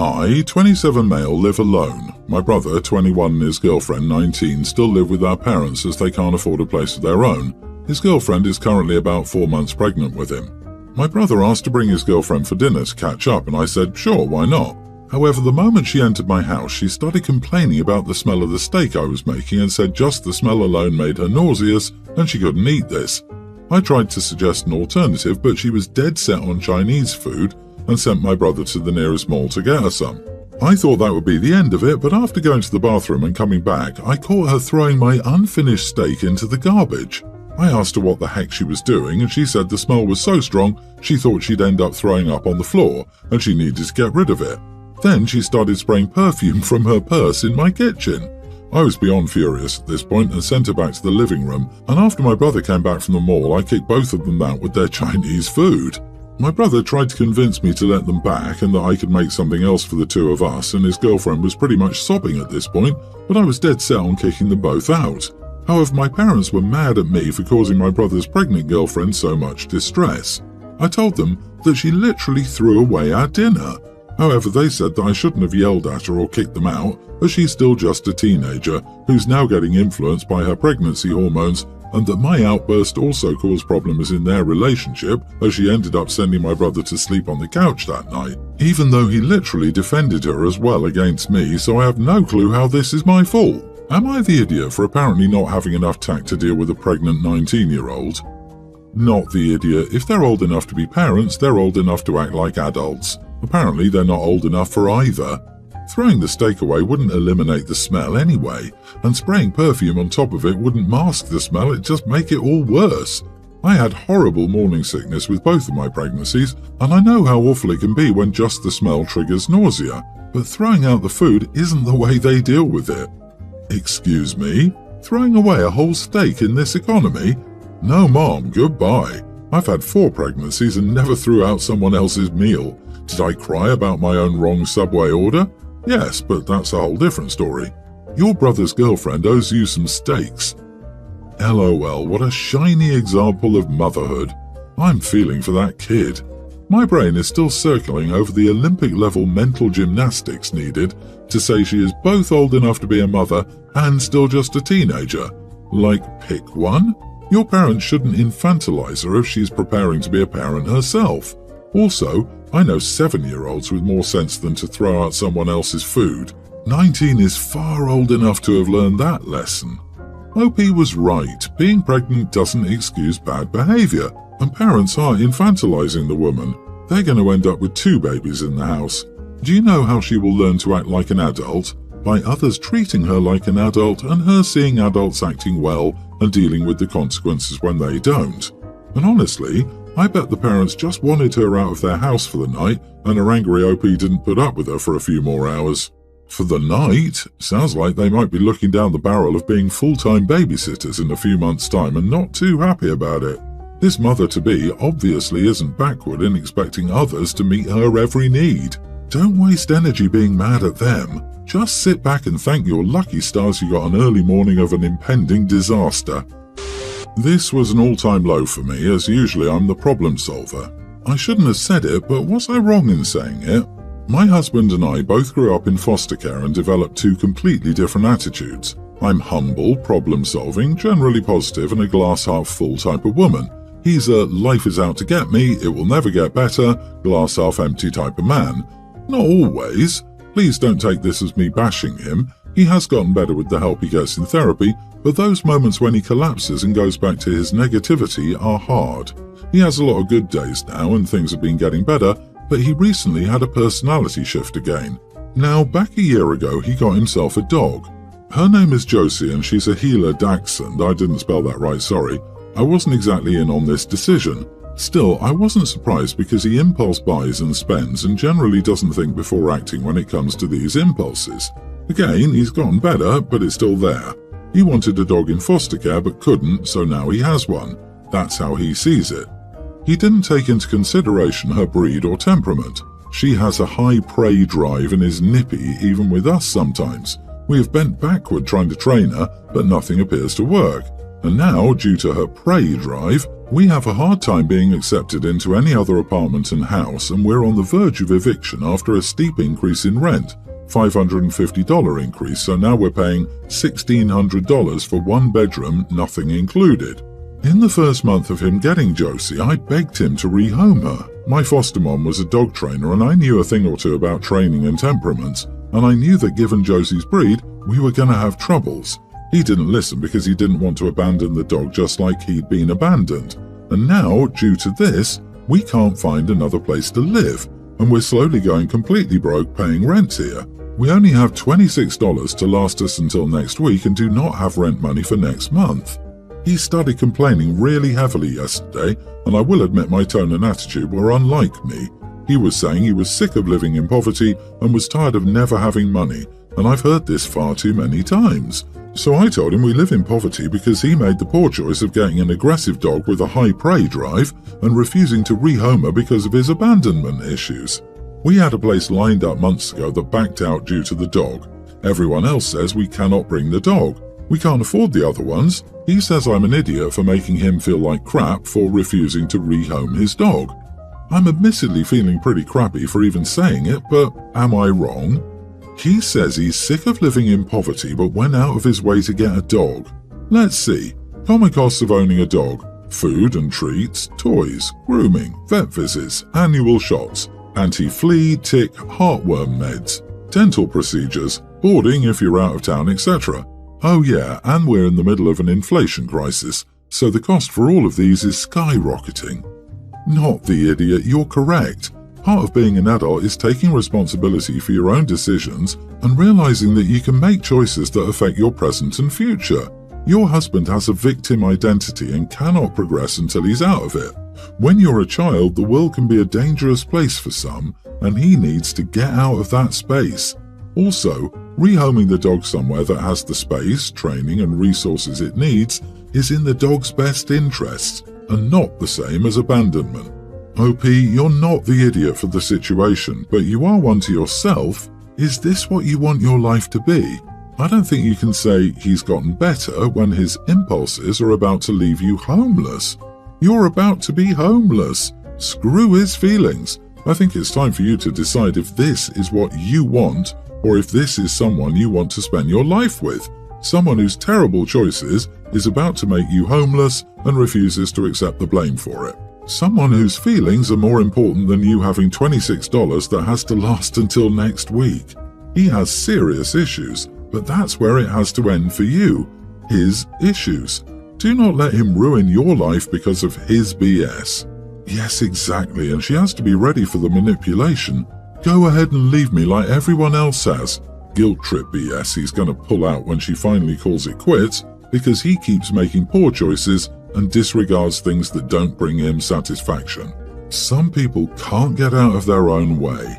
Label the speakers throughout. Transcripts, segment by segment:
Speaker 1: I, 27 male, live alone. My brother, 21, and his girlfriend, 19, still live with our parents as they can't afford a place of their own. His girlfriend is currently about 4 months pregnant with him. My brother asked to bring his girlfriend for dinner to catch up, and I said, sure, why not? However, the moment she entered my house, she started complaining about the smell of the steak I was making and said just the smell alone made her nauseous and she couldn't eat this. I tried to suggest an alternative, but she was dead set on Chinese food and sent my brother to the nearest mall to get her some. I thought that would be the end of it, but after going to the bathroom and coming back, I caught her throwing my unfinished steak into the garbage. I asked her what the heck she was doing, and she said the smell was so strong she thought she'd end up throwing up on the floor and she needed to get rid of it. Then she started spraying perfume from her purse in my kitchen. I was beyond furious at this point and sent her back to the living room, and after my brother came back from the mall, I kicked both of them out with their Chinese food. My brother tried to convince me to let them back and that I could make something else for the two of us, and his girlfriend was pretty much sobbing at this point, but I was dead set on kicking them both out. However, my parents were mad at me for causing my brother's pregnant girlfriend so much distress. I told them that she literally threw away our dinner. However, they said that I shouldn't have yelled at her or kicked them out, as she's still just a teenager who's now getting influenced by her pregnancy hormones, and that my outburst also caused problems in their relationship, as she ended up sending my brother to sleep on the couch that night, even though he literally defended her as well against me, so I have no clue how this is my fault. Am I the idiot for apparently not having enough tact to deal with a pregnant 19-year-old? Not the idiot. If they're old enough to be parents, they're old enough to act like adults. Apparently they're not old enough for either. Throwing the steak away wouldn't eliminate the smell anyway, and spraying perfume on top of it wouldn't mask the smell, it'd just make it all worse. I had horrible morning sickness with both of my pregnancies, and I know how awful it can be when just the smell triggers nausea, but throwing out the food isn't the way they deal with it. Excuse me? Throwing away a whole steak in this economy? No, Mom, goodbye. I've had 4 pregnancies and never threw out someone else's meal. Did I cry about my own wrong Subway order? Yes, but that's a whole different story. Your brother's girlfriend owes you some steaks. LOL, what a shiny example of motherhood. I'm feeling for that kid. My brain is still circling over the Olympic-level mental gymnastics needed to say she is both old enough to be a mother and still just a teenager. Like, pick one? Your parents shouldn't infantilize her if she's preparing to be a parent herself. Also, I know 7-year-olds with more sense than to throw out someone else's food. 19 is far old enough to have learned that lesson. OP was right. Being pregnant doesn't excuse bad behavior, and parents are infantilizing the woman. They're going to end up with 2 babies in the house. Do you know how she will learn to act like an adult? By others treating her like an adult and her seeing adults acting well and dealing with the consequences when they don't. And honestly, I bet the parents just wanted her out of their house for the night, and her angry OP didn't put up with her for a few more hours. For the night? Sounds like they might be looking down the barrel of being full-time babysitters in a few months' time and not too happy about it. This mother-to-be obviously isn't backward in expecting others to meet her every need. Don't waste energy being mad at them. Just sit back and thank your lucky stars you got an early morning of an impending disaster. This was an all-time low for me, as usually I'm the problem solver. I shouldn't have said it, but was I wrong in saying it? My husband and I both grew up in foster care and developed 2 completely different attitudes. I'm humble, problem-solving, generally positive, and a glass-half-full type of woman. He's a life is out to get me, it will never get better, glass-half-empty type of man. Not always. Please don't take this as me bashing him. He has gotten better with the help he gets in therapy, but those moments when he collapses and goes back to his negativity are hard. He has a lot of good days now and things have been getting better, but he recently had a personality shift again. Now, back a year ago, he got himself a dog. Her name is Josie and she's a Heeler Dachshund. I didn't spell that right, sorry. I wasn't exactly in on this decision. Still, I wasn't surprised because he impulse buys and spends and generally doesn't think before acting when it comes to these impulses. Again, he's gotten better, but it's still there. He wanted a dog in foster care but couldn't, so now he has one. That's how he sees it. He didn't take into consideration her breed or temperament. She has a high prey drive and is nippy even with us sometimes. We have bent backward trying to train her, but nothing appears to work. And now, due to her prey drive, we have a hard time being accepted into any other apartment and house, and we're on the verge of eviction after a steep increase in rent, $550 increase, so now we're paying $1,600 for one bedroom, nothing included. In the first month of him getting Josie, I begged him to rehome her. My foster mom was a dog trainer and I knew a thing or two about training and temperaments, and I knew that given Josie's breed, we were going to have troubles. He didn't listen because he didn't want to abandon the dog just like he'd been abandoned. And now, due to this, we can't find another place to live, and we're slowly going completely broke paying rent here. We only have $26 to last us until next week and do not have rent money for next month. He started complaining really heavily yesterday, and I will admit my tone and attitude were unlike me. He was saying he was sick of living in poverty and was tired of never having money, and I've heard this far too many times. So I told him we live in poverty because he made the poor choice of getting an aggressive dog with a high prey drive and refusing to rehome her because of his abandonment issues. We had a place lined up months ago that backed out due to the dog. Everyone else says we cannot bring the dog. We can't afford the other ones. He says I'm an idiot for making him feel like crap for refusing to rehome his dog. I'm admittedly feeling pretty crappy for even saying it, but am I wrong? He says he's sick of living in poverty but went out of his way to get a dog. Let's see. Common costs of owning a dog: food and treats, toys, grooming, vet visits, annual shots, anti-flea, tick, heartworm meds, dental procedures, boarding if you're out of town, etc. Oh yeah, and we're in the middle of an inflation crisis, so the cost for all of these is skyrocketing. Not the idiot, you're correct. Part of being an adult is taking responsibility for your own decisions and realizing that you can make choices that affect your present and future. Your husband has a victim identity and cannot progress until he's out of it. When you're a child, the world can be a dangerous place for some, and he needs to get out of that space. Also, rehoming the dog somewhere that has the space, training, and resources it needs is in the dog's best interests, and not the same as abandonment. OP, you're not the idiot for the situation, but you are one to yourself. Is this what you want your life to be? I don't think you can say he's gotten better when his impulses are about to leave you homeless. You're about to be homeless. Screw his feelings. I think it's time for you to decide if this is what you want, or if this is someone you want to spend your life with. Someone whose terrible choices is about to make you homeless and refuses to accept the blame for it. Someone whose feelings are more important than you having $26 that has to last until next week. He has serious issues, but that's where it has to end for you. His issues. Do not let him ruin your life because of his BS. Yes, exactly, and she has to be ready for the manipulation. Go ahead and leave me like everyone else has. Guilt trip BS he's going to pull out when she finally calls it quits because he keeps making poor choices and disregards things that don't bring him satisfaction. Some people can't get out of their own way.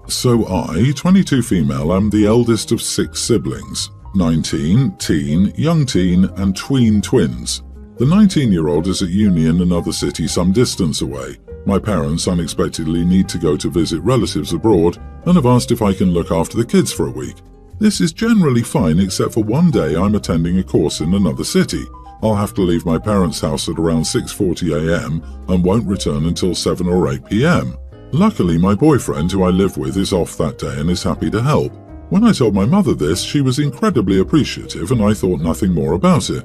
Speaker 1: So I, 22 female, am the eldest of 6 siblings, 19, teen, young teen, and tween twins. The 19-year-old is at uni in another city some distance away. My parents unexpectedly need to go to visit relatives abroad and have asked if I can look after the kids for a week. This is generally fine except for one day I'm attending a course in another city. I'll have to leave my parents' house at around 6:40 a.m. and won't return until 7 or 8 p.m. Luckily, my boyfriend, who I live with, is off that day and is happy to help. When I told my mother this, she was incredibly appreciative and I thought nothing more about it.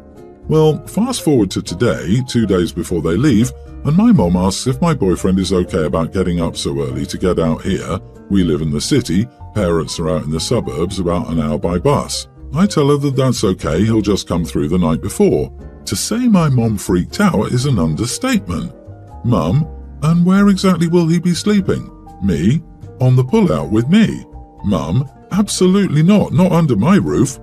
Speaker 1: Well, fast forward to today, 2 days before they leave, and my mom asks if my boyfriend is okay about getting up so early to get out here. We live in the city, parents are out in the suburbs about an hour by bus. I tell her that that's okay, he'll just come through the night before. To say my mom freaked out is an understatement. Mum, and where exactly will he be sleeping? Me? On the pullout with me? Mum, absolutely not under my roof.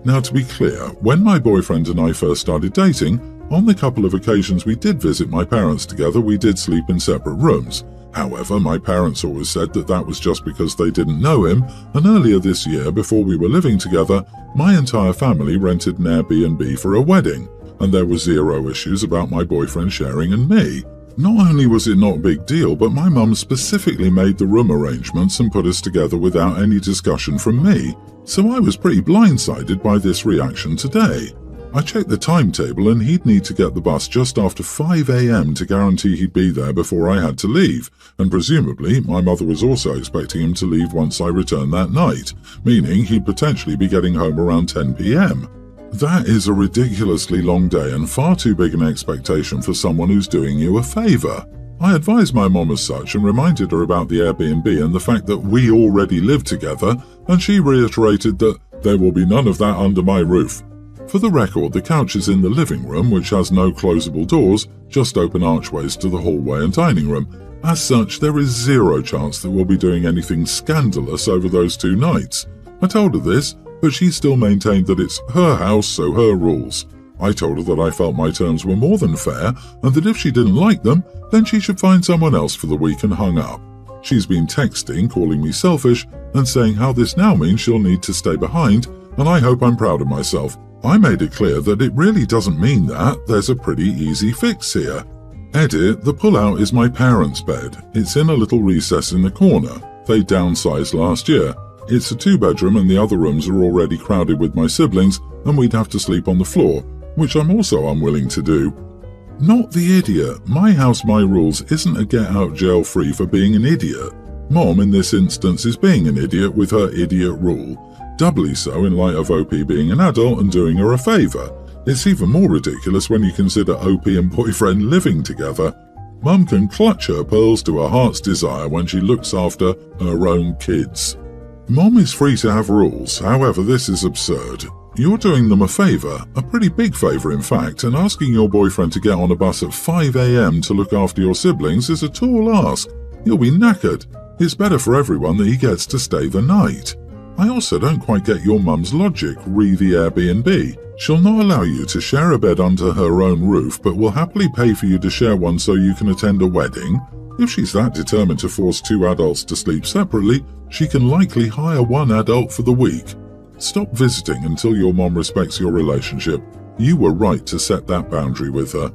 Speaker 1: Now to be clear, when my boyfriend and I first started dating, on the couple of occasions we did visit my parents together, we did sleep in separate rooms. However, my parents always said that that was just because they didn't know him, and earlier this year, before we were living together, my entire family rented an Airbnb for a wedding, and there were zero issues about my boyfriend sharing and me. Not only was it not a big deal, but my mum specifically made the room arrangements and put us together without any discussion from me, so I was pretty blindsided by this reaction today. I checked the timetable and he'd need to get the bus just after 5 a.m. to guarantee he'd be there before I had to leave, and presumably my mother was also expecting him to leave once I returned that night, meaning he'd potentially be getting home around 10 p.m. That is a ridiculously long day and far too big an expectation for someone who's doing you a favour. I advised my mom as such and reminded her about the Airbnb and the fact that we already live together, and she reiterated that there will be none of that under my roof. For the record, the couch is in the living room, which has no closable doors, just open archways to the hallway and dining room. As such, there is zero chance that we'll be doing anything scandalous over those 2 nights. I told her this, but she still maintained that it's her house, so her rules. I told her that I felt my terms were more than fair, and that if she didn't like them, then she should find someone else for the week, and hung up. She's been texting, calling me selfish, and saying how this now means she'll need to stay behind, and I hope I'm proud of myself. I made it clear that it really doesn't mean that. There's a pretty easy fix here. Edit, the pull-out is my parents' bed. It's in a little recess in the corner. They downsized last year. It's a 2-bedroom and the other rooms are already crowded with my siblings, and we'd have to sleep on the floor, which I'm also unwilling to do. Not the idiot. My house, my rules isn't a get-out-jail-free for being an idiot. Mom, in this instance, is being an idiot with her idiot rule. Doubly so in light of OP being an adult and doing her a favour. It's even more ridiculous when you consider OP and boyfriend living together. Mum can clutch her pearls to her heart's desire when she looks after her own kids. Mom is free to have rules, however this is absurd. You're doing them a favour, a pretty big favour in fact, and asking your boyfriend to get on a bus at 5 a.m. to look after your siblings is a tall ask. You'll be knackered. It's better for everyone that he gets to stay the night. I also don't quite get your mum's logic, re the Airbnb. She'll not allow you to share a bed under her own roof, but will happily pay for you to share one so you can attend a wedding. If she's that determined to force 2 adults to sleep separately, she can likely hire 1 adult for the week. Stop visiting until your mom respects your relationship. You were right to set that boundary with her.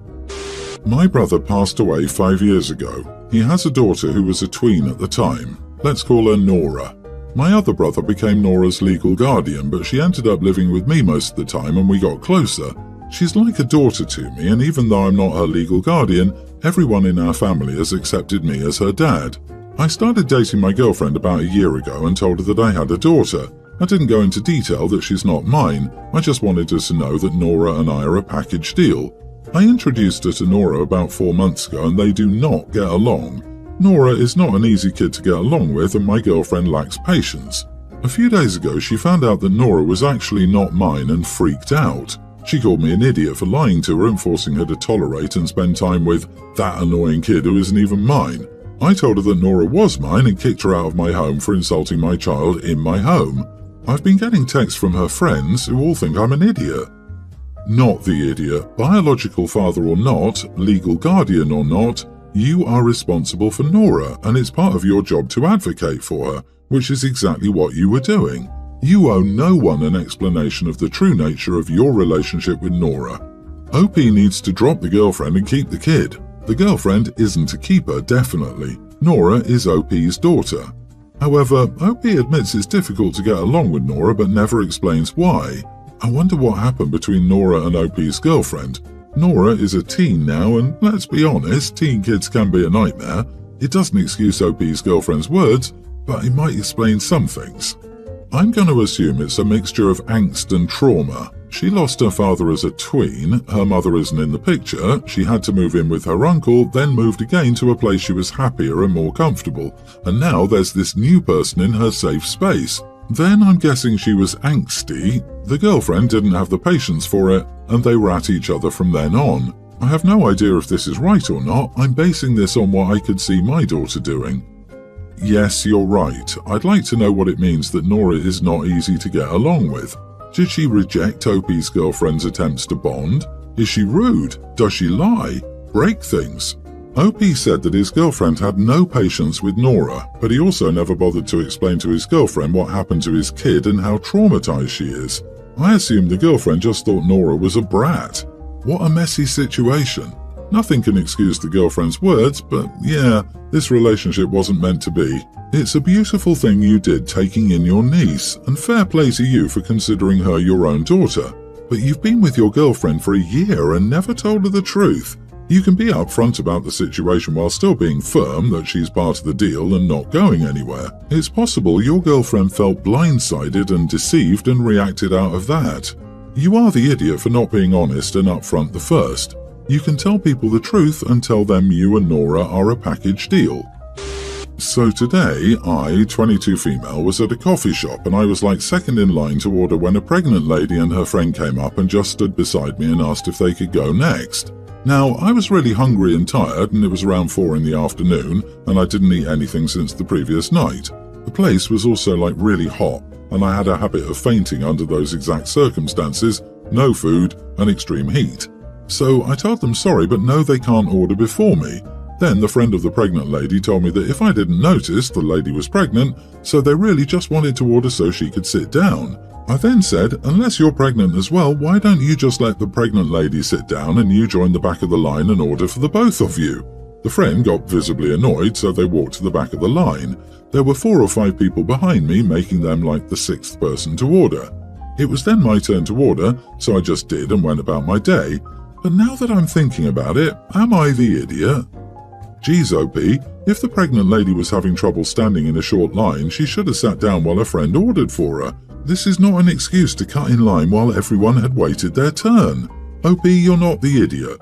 Speaker 1: My brother passed away 5 years ago. He has a daughter who was a tween at the time. Let's call her Nora. My other brother became Nora's legal guardian, but she ended up living with me most of the time and we got closer. She's like a daughter to me, and even though I'm not her legal guardian, everyone in our family has accepted me as her dad. I started dating my girlfriend about a year ago and told her that I had a daughter. I didn't go into detail that she's not mine, I just wanted her to know that Nora and I are a package deal. I introduced her to Nora about 4 months ago and they do not get along. Nora is not an easy kid to get along with and my girlfriend lacks patience. A few days ago she found out that Nora was actually not mine and freaked out. She called me an idiot for lying to her and forcing her to tolerate and spend time with that annoying kid who isn't even mine. I told her that Nora was mine and kicked her out of my home for insulting my child in my home. I've been getting texts from her friends who all think I'm an idiot. Not the idiot. Biological father or not, legal guardian or not, you are responsible for Nora and it's part of your job to advocate for her, which is exactly what you were doing. You owe no one an explanation of the true nature of your relationship with Nora. OP needs to drop the girlfriend and keep the kid. The girlfriend isn't a keeper, definitely. Nora is OP's daughter. However, OP admits it's difficult to get along with Nora but never explains why. I wonder what happened between Nora and OP's girlfriend. Nora is a teen now and let's be honest, teen kids can be a nightmare. It doesn't excuse OP's girlfriend's words, but it might explain some things. I'm going to assume it's a mixture of angst and trauma. She lost her father as a tween, her mother isn't in the picture, she had to move in with her uncle, then moved again to a place she was happier and more comfortable, and now there's this new person in her safe space. Then I'm guessing she was angsty, the girlfriend didn't have the patience for it, and they were at each other from then on. I have no idea if this is right or not, I'm basing this on what I could see my daughter doing. Yes, you're right, I'd like to know what it means that Nora is not easy to get along with. Did she reject OP's girlfriend's attempts to bond? Is she rude? Does she lie? Break things? OP said that his girlfriend had no patience with Nora, but he also never bothered to explain to his girlfriend what happened to his kid and how traumatized she is. I assumed the girlfriend just thought Nora was a brat. What a messy situation. Nothing can excuse the girlfriend's words, but yeah, this relationship wasn't meant to be. It's a beautiful thing you did taking in your niece, and fair play to you for considering her your own daughter. But you've been with your girlfriend for a year and never told her the truth. You can be upfront about the situation while still being firm that she's part of the deal and not going anywhere. It's possible your girlfriend felt blindsided and deceived and reacted out of that. You are the idiot for not being honest and upfront the first. You can tell people the truth and tell them you and Nora are a package deal. So today, I, 22 female, was at a coffee shop and I was like second in line to order when a pregnant lady and her friend came up and just stood beside me and asked if they could go next. Now, I was really hungry and tired and it was around 4 in the afternoon and I didn't eat anything since the previous night. The place was also like really hot and I had a habit of fainting under those exact circumstances, no food and extreme heat. So I told them sorry, but no, they can't order before me. Then the friend of the pregnant lady told me that if I didn't notice, the lady was pregnant, so they really just wanted to order so she could sit down. I then said, unless you're pregnant as well, why don't you just let the pregnant lady sit down and you join the back of the line and order for the both of you? The friend got visibly annoyed, so they walked to the back of the line. There were 4 or 5 people behind me, making them like the 6th person to order. It was then my turn to order, so I just did and went about my day. But now that I'm thinking about it, am I the idiot? Geez, OP, if the pregnant lady was having trouble standing in a short line, she should have sat down while a friend ordered for her. This is not an excuse to cut in line while everyone had waited their turn. OP, you're not the idiot.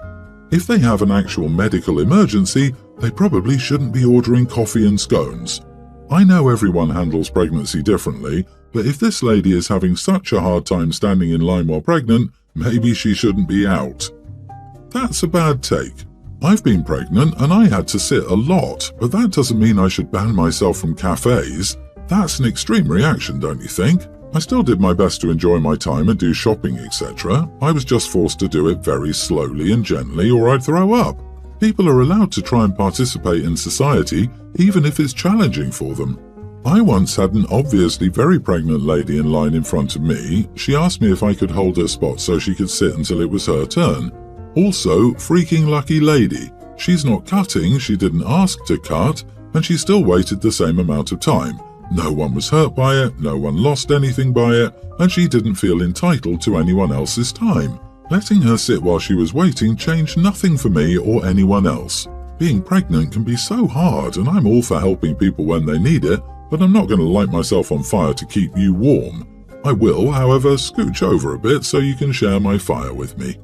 Speaker 1: If they have an actual medical emergency, they probably shouldn't be ordering coffee and scones. I know everyone handles pregnancy differently, but if this lady is having such a hard time standing in line while pregnant, maybe she shouldn't be out. That's a bad take. I've been pregnant and I had to sit a lot, but that doesn't mean I should ban myself from cafes. That's an extreme reaction, don't you think? I still did my best to enjoy my time and do shopping, etc. I was just forced to do it very slowly and gently or I'd throw up. People are allowed to try and participate in society, even if it's challenging for them. I once had an obviously very pregnant lady in line in front of me. She asked me if I could hold her spot so she could sit until it was her turn. Also, freaking lucky lady. She's not cutting, she didn't ask to cut, and she still waited the same amount of time. No one was hurt by it, no one lost anything by it, and she didn't feel entitled to anyone else's time. Letting her sit while she was waiting changed nothing for me or anyone else. Being pregnant can be so hard, and I'm all for helping people when they need it, but I'm not going to light myself on fire to keep you warm. I will, however, scooch over a bit so you can share my fire with me.